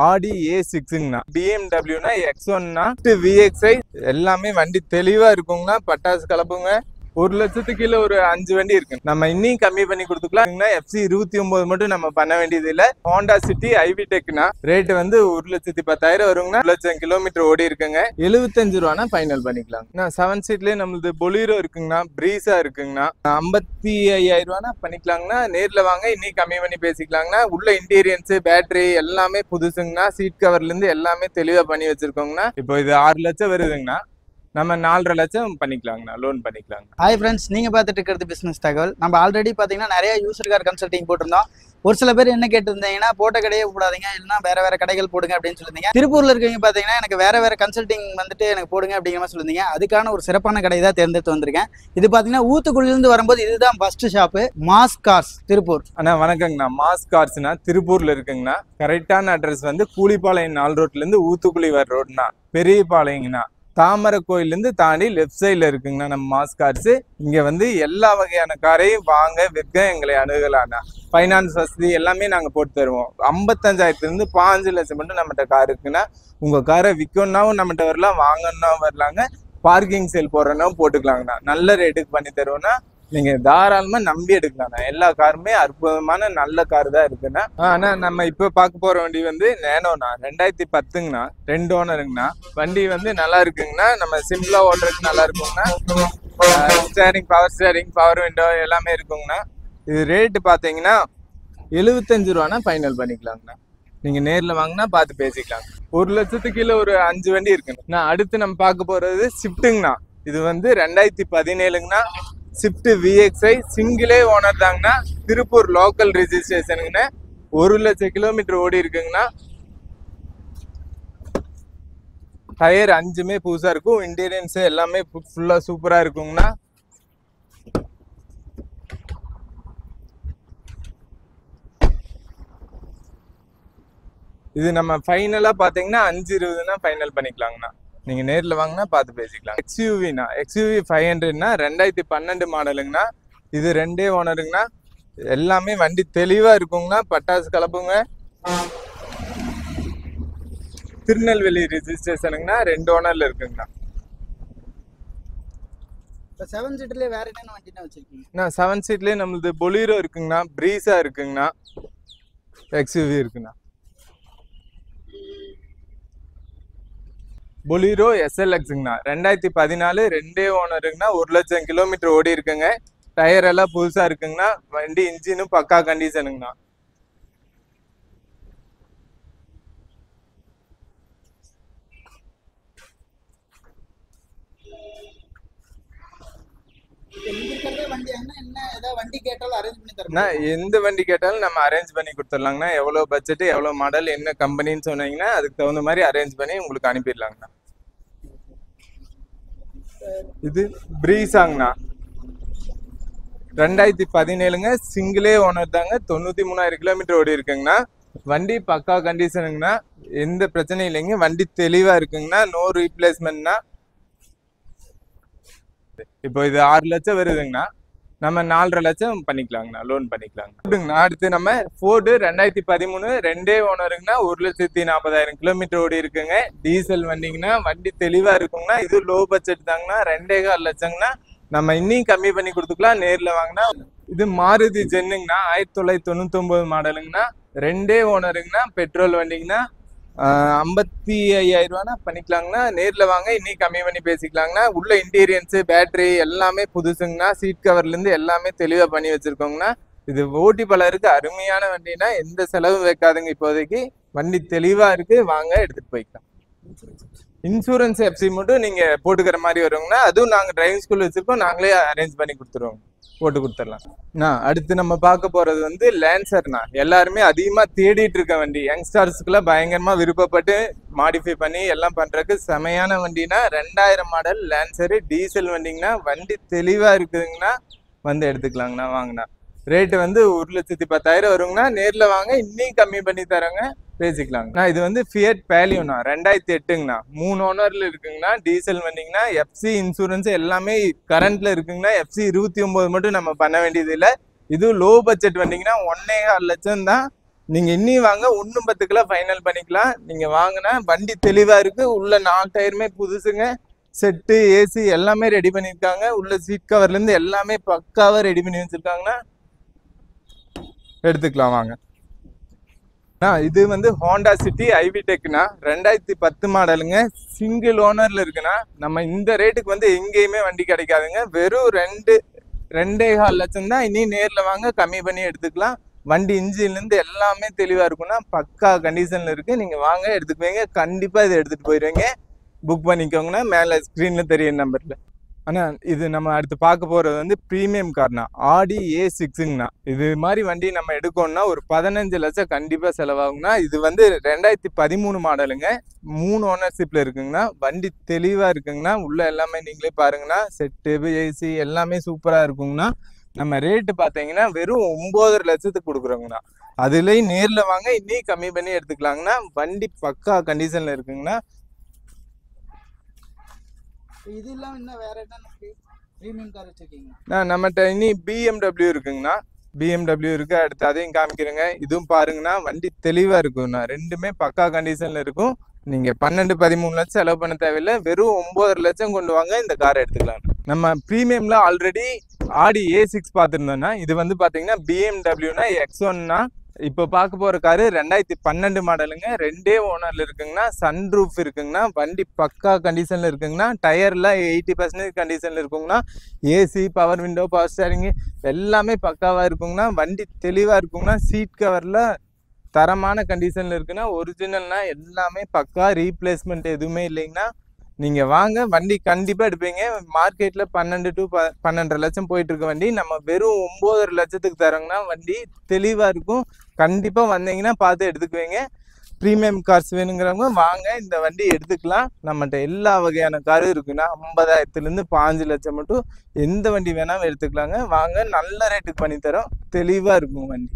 ஆடி A6ங்கண்ணா, BMW X1னா, VXi எல்லாமே வண்டி தெளிவா இருக்குங்கண்ணா. பட்டாசு கலப்புங்க. 1 லட்சத்துக்கு கீழே ஒரு 5 வண்டி இருக்கு. நம்ம இன்னும் கம்மி பண்ணி கொடுத்துக்கலாம். FC 29 மட்டும் நம்ம பண்ண வேண்டியது இல்ல. ஹோண்டா சிட்டி ஐவி டெக்னா ரேட் வந்து 1,10,000 வருங்கண்ணா. 1 லட்சம் கிலோமீட்டர் ஓடி இருக்குங்க. 75 ரூபானா ஃபைனல் பண்ணிக்கலாம். 7 சீட்லயே நம்மளுக்கு பொலீரோ இருக்குங்கண்ணா, பிரீசா இருக்குங்கண்ணா. 55,000 ரூபானா பண்ணிக்கலாங்கண்ணா. நேர்ல வாங்க, இன்னும் கம்மி பண்ணி பேசிக்கலாங்கண்ணா. உள்ள இன்டீரியன்ஸ் பேட்டரி எல்லாமே புதுசுங்கண்ணா. சீட் கவர்ல இருந்து எல்லாமே தெளிவா பண்ணி வச்சிருக்கோங்கண்ணா. இப்போ இது 6 லட்சம் வருதுங்கண்ணா. நம்ம 4.5 லட்சம் பண்ணிக்கலாங்கண்ணா, லோன் பண்ணிக்கலாங்க. ஹாய் ஃப்ரெண்ட்ஸ், நீங்கள் பார்த்துட்டு இருக்கிறது பிஸ்னஸ் தகவல். நம்ம ஆல்ரெடி பார்த்தீங்கன்னா நிறைய யூசர் கார் கன்சல்டிங் போட்டிருந்தோம். ஒரு சில பேர் என்ன கேட்டிருந்தீங்கன்னா, போட்ட கடையே போடாதீங்க, இல்லைன்னா வேற கடைகள் போடுங்க அப்படின்னு சொல்லியிருந்தீங்க. திருப்பூரில் இருக்கவங்க பார்த்தீங்கன்னா எனக்கு வேற கன்சல்டிங் வந்துட்டு எனக்கு போடுங்க அப்படிங்கிற மாதிரி சொல்லியிருந்தீங்க. அதுக்கான ஒரு சிறப்பான கடை தான் தேர்ந்தெடுத்து வந்திருக்கேன். இது பார்த்தீங்கன்னா ஊத்துக்குழியிலிருந்து வரும்போது இதுதான் first shop, mass cars Tiruppur. அண்ணா வணக்கங்கண்ணா. மாஸ் கார்ஸ்னா திருப்பூர்ல இருக்குங்கண்ணா. கரெக்டான அட்ரஸ் வந்து கூலிப்பாளையம் 4 ரோட்ல இருந்து ஊத்துக்குழி வர ரோடுனா பெரியபாளையங்கண்ணா. தாமரை கோயிலிருந்து தாண்டி லெஃப்ட் சைட்ல இருக்குங்கண்ணா நம்ம மாஸ் கார்ஸ். இங்க வந்து எல்லா வகையான காரையும் வாங்க விற்க எங்களை அணுகலாண்ணா. ஃபைனான்ஸ் வசதி எல்லாமே நாங்க போட்டு தருவோம். 55,000 இருந்து 5 லட்சம் மட்டும் நம்மகிட்ட கார் இருக்குன்னா, உங்க காரை விற்கணும்னாவும் நம்மகிட்ட வரலாம், வாங்கணும்னா வரலாங்க. பார்க்கிங் சேல் போடுறோம்னா போட்டுக்கலாங்கண்ணா. நல்ல ரேட்டுக்கு பண்ணி தருவோம்னா நீங்க தாராளமா நம்பி எடுக்கலாம்ண்ணா. எல்லா காருமே அற்புதமான நல்ல கார் தான் இருக்குண்ணா. ஆனா நம்ம இப்ப பார்க்க போற வண்டி வந்து நேனோண்ணா, 2010ங்கண்ணா. 2 ஓனருங்கண்ணா. வண்டி வந்து நல்லா இருக்குங்கண்ணா. நம்ம சிம்பிளா ஓட்டுறதுக்கு நல்லா இருக்குங்கண்ணா. Steering, power steering, power window எல்லாமே இருக்குங்கண்ணா. இது ரேட்டு பாத்தீங்கன்னா 75 ரூபானா ஃபைனல் பண்ணிக்கலாங்கண்ணா. நீங்க நேர்ல வாங்கினா பார்த்து பேசிக்கலாங்க. 1 லட்சத்துக்கு கீழே ஒரு 5 வண்டி இருக்குண்ணா. அடுத்து நம்ம பார்க்க போறது ஸ்விஃப்ட்டுங்கண்ணா. இது வந்து 2017ங்கண்ணா. ஸ்விஃப்ட் VXi சிங்கிளே ஓனர் தாங்கண்ணா. திருப்பூர் லோக்கல் ரெஜிஸ்ட்ரேஷனுங்கண்ணா. 1 லட்சம் கிலோமீட்டர் ஓடி இருக்குங்கண்ணா. டயர் 5மே புதுசா இருக்கும். இன்டீரியன்ஸ் எல்லாமே ஃபுல்லா சூப்பரா இருக்குங்கண்ணா. இது நம்ம ஃபைனலா பாத்தீங்கன்னா 5.20னா ஃபைனல் பண்ணிக்கலாங்கண்ணா. நீங்க நேர்ல வாங்கினா பார்த்து பேசிக்கலாம். XUVனா, XUV 500னா 2012 மாடலுங்கண்ணா. இது 2 ஓனருங்கண்ணா. எல்லாமே வண்டி தெளிவா இருக்குங்கண்ணா. பட்டாசு கலப்புங்க. திருநெல்வேலி ரெஜிஸ்ட்ரேஷனுங்கண்ணா. 2 ஓனர்ல இருக்குங்கண்ணா. 7 சீட்லேயே வேற என்னென்ன வண்டினா வச்சிருக்கீங்க? 7 சீட்லயே நம்மளுக்கு பொலீரோ இருக்குங்கண்ணா, பிரீசா இருக்குங்கண்ணா, XUV இருக்குண்ணா. பொலீரோ SLXங்கண்ணா. 2014 2 ஓனருங்கண்ணா. 1 லட்சம் கிலோமீட்டர் ஓடி இருக்குங்க. டயர் எல்லாம் புதுசா இருக்குங்கண்ணா. வண்டி இன்ஜினும் பக்கா கண்டிஷனுங்கண்ணா. எந்த வண்டி கேட்டாலும் நம்ம அரேஞ்ச் பண்ணி கொடுத்துடலாங்கண்ணா. எவ்வளவு பட்ஜெட், எவ்வளவு மாடல், என்ன கம்பெனின்னு சொன்னீங்கன்னா அதுக்கு தகுந்த மாதிரி அரேஞ்ச் பண்ணி உங்களுக்கு அனுப்பிடலாங்கண்ணா. இது பிரீசாங்கண்ணா. 2017ங்க. சிங்கிளே ஓனர் தாங்க. 93,000 கிலோமீட்டர் ஓடி இருக்குங்கண்ணா. வண்டி பக்கா கண்டிஷனுங்கண்ணா. எந்த பிரச்சனையும் இல்லைங்க. வண்டி தெளிவா இருக்குங்கண்ணா. நோ ரீப்ளேஸ்மெண்ட்னா. இப்போ இது 6 லட்சம் வருதுங்கண்ணா. நம்ம 4.5 லட்சம் பண்ணிக்கலாங்கண்ணா, லோன் பண்ணிக்கலாங்கண்ணா. அடுத்து நம்ம ஃபோர்டு 2013 2 ஓனருங்கண்ணா. 1,40,000 கிலோமீட்டர் ஓடி இருக்குங்க. டீசல் வண்டிங்கண்ணா. வண்டி தெளிவா இருக்குங்கண்ணா. இது லோ பட்ஜெட் தாங்கண்ணா. 2.25 லட்சங்கண்ணா. நம்ம இன்னும் கம்மி பண்ணி கொடுத்துக்கலாம் நேர்ல வாங்கினா. இது மாருதி ஜென்னுங்கண்ணா. 1999 மாடலுங்கண்ணா. 2 ஓனருங்கண்ணா. பெட்ரோல் வண்டிங்கண்ணா. 55,000 ரூபானா பண்ணிக்கலாங்கண்ணா. நேர்ல வாங்க, இன்னும் கம்மி பண்ணி பேசிக்கலாங்கண்ணா. உள்ள இன்டீரியன்ஸ் பேட்டரி எல்லாமே புதுசுங்கண்ணா. சீட் கவர்ல இருந்து எல்லாமே தெளிவா பண்ணி வச்சிருக்கோங்கண்ணா. இது ஓட்டி பலருக்கு அருமையான வண்டினா, எந்த செலவும் வைக்காதுங்க. இப்போதைக்கு வண்டி தெளிவா இருக்கு. வாங்க எடுத்துட்டு போய்க்கலாம். இன்சூரன்ஸ் FC மட்டும் நீங்க போட்டுக்கிற மாதிரி வருவாங்கண்ணா. அதுவும் நாங்க டிரைவிங் ஸ்கூல் வச்சிருக்கோம். நாங்களே அரேஞ்ச் பண்ணி கொடுத்துருவோம், போட்டு கொடுத்துடலாம். அடுத்து நம்ம பார்க்க போறது வந்து லேன்சர்னா. எல்லாருமே அதிகமா தேடிட்டு இருக்க வண்டி. யங்ஸ்டர்ஸ்க்குலாம் பயங்கரமா விருப்பப்பட்டு மாடிஃபை பண்ணி எல்லாம் பண்றதுக்கு செமையான வண்டினா 2000 மாடல் லேன்சரு டீசல் வண்டிங்கண்ணா. வண்டி தெளிவா இருக்குதுங்கண்ணா. வந்து எடுத்துக்கலாங்கண்ணா. வாங்கண்ணா. ரேட்டு வந்து 1,10,000 வருங்கண்ணா. நேர்ல வாங்க, இன்னும் கம்மி பண்ணி தராங்க, பேசிக்கலாங்கண்ணா. இது வந்து ஃபியட் பேலியோண்ணா. 2008ங்கண்ணா. 3 ஓனர்ல இருக்குங்கண்ணா. டீசல் வண்டிங்கண்ணா. FC இன்சூரன்ஸ் எல்லாமே கரண்ட்ல இருக்குங்கண்ணா. FC 29 மட்டும் நம்ம பண்ண வேண்டியது இல்லை. இது லோ பட்ஜெட் வண்டிங்கன்னா 1.25 லட்சம் தான் நீங்க இன்னி வாங்க 1.10 ஃபைனல் பண்ணிக்கலாம். நீங்க வாங்கினா வண்டி தெளிவா இருக்கு. உள்ள 4 டயருமே புதுசுங்க. செட்டு ஏசி எல்லாமே ரெடி பண்ணியிருக்காங்க. உள்ள சீட் கவர்ல இருந்து எல்லாமே பக்காவா ரெடி பண்ணி வச்சிருக்காங்கன்னா எடுத்துக்கலாம் வாங்க. இது வந்து ஹோண்டா சிட்டி ஐவி டெக்னா 2010 மாடலுங்க. சிங்கிள் ஓனர்ல இருக்குன்னா நம்ம இந்த ரேட்டுக்கு வந்து எங்கேயுமே வண்டி கிடைக்காதுங்க. வெறும் 2.25 லட்சம் தான். இனி நேர்ல வாங்க கம்மி பண்ணி எடுத்துக்கலாம். வண்டி இன்ஜின்ல இருந்து எல்லாமே தெளிவா இருக்குன்னா பக்கா கண்டிஷன்ல இருக்கு. நீங்க வாங்க எடுத்துக்குவீங்க. கண்டிப்பா இதை எடுத்துட்டு போயிடுவீங்க. புக் பண்ணிக்கோங்கன்னா மேல ஸ்கிரீன்ல தெரிய நம்பர்ல. ஆனா இது நம்ம அடுத்து பார்க்க போறது வந்து பிரீமியம் கார்னா ஆடி A6ங்கண்ணா. இது மாதிரி வண்டி நம்ம எடுக்கணும்னா ஒரு 15 லட்சம் கண்டிப்பா செலவாகுங்கண்ணா. இது வந்து 2013 மாடலுங்க. 3 ஓனர்ஷிப்ல இருக்குங்கண்ணா. வண்டி தெளிவா இருக்குங்கண்ணா. உள்ள எல்லாமே நீங்களே பாருங்கண்ணா. செட்டு ஏசி எல்லாமே சூப்பரா இருக்குங்கண்ணா. நம்ம ரேட்டு பார்த்தீங்கன்னா வெறும் 9.5 லட்சத்துக்கு கொடுக்குறோங்கண்ணா. அதுலேயும் நேரில் வாங்க இன்னும் கம்மி பண்ணி எடுத்துக்கலாங்கண்ணா. வண்டி பக்கா கண்டிஷன்ல இருக்குங்கண்ணா. இது இல்லாம இன்னும் வேற என்ன பிரீமியம் கார் வச்சிருக்கீங்க? நம்மகிட்ட இனி BMW இருக்குங்கண்ணா. BMW இருக்கு. அடுத்து அதையும் காமிக்கிறேங்க. இதுவும் பாருங்கண்ணா. வண்டி தெளிவா இருக்குங்கண்ணா. ரெண்டுமே பக்கா கண்டிஷன்ல இருக்கும். நீங்க 12-13 லட்சம் செலவு பண்ண தேவையில்லை. வெறும் 9.5 லட்சம் கொண்டு வாங்க இந்த காரை எடுத்துக்கலாம். நம்ம பிரீமியம்ல ஆல்ரெடி ஆடி A6 பார்த்துருந்தோம்னா இது வந்து பாத்தீங்கன்னா BMW X1னா. இப்போ பார்க்க போற காரு 2012 மாடலுங்க. 2 ஓனர்ல இருக்குங்கண்ணா. சன்ரூஃப் இருக்குங்கண்ணா. வண்டி பக்கா கண்டிஷன்ல இருக்குங்கண்ணா. டயர்ல 80% கண்டிஷன்ல இருக்குங்கண்ணா. AC power window power steering எல்லாமே பக்காவா இருக்குங்கண்ணா. வண்டி தெளிவா இருக்குங்கண்ணா. சீட் கவர்ல தரமான கண்டிஷன்ல இருக்குன்னா ஒரிஜினல்னா எல்லாமே பக்கா. ரீப்ளேஸ்மெண்ட் எதுவுமே இல்லைங்கண்ணா. நீங்க வாங்க வண்டி கண்டிப்பா எடுப்பீங்க. மார்க்கெட்ல 12 லட்சம் போயிட்டு இருக்க வண்டி நம்ம வெறும் 9.5 லட்சத்துக்கு தரோங்கன்னா வண்டி தெளிவா இருக்கும். கண்டிப்பா வந்தீங்கன்னா பார்த்து எடுத்துக்குவீங்க. பிரீமியம் கார்ஸ் வேணுங்கிறவங்க வாங்க இந்த வண்டி எடுத்துக்கலாம். நம்மகிட்ட எல்லா வகையான காரும் இருக்குன்னா 50,000 15 லட்சம் மட்டும் எந்த வண்டி வேணாலும் எடுத்துக்கலாங்க. வாங்க நல்ல ரேட்டுக்கு பண்ணி தரோம். தெளிவா இருக்கும் வண்டி.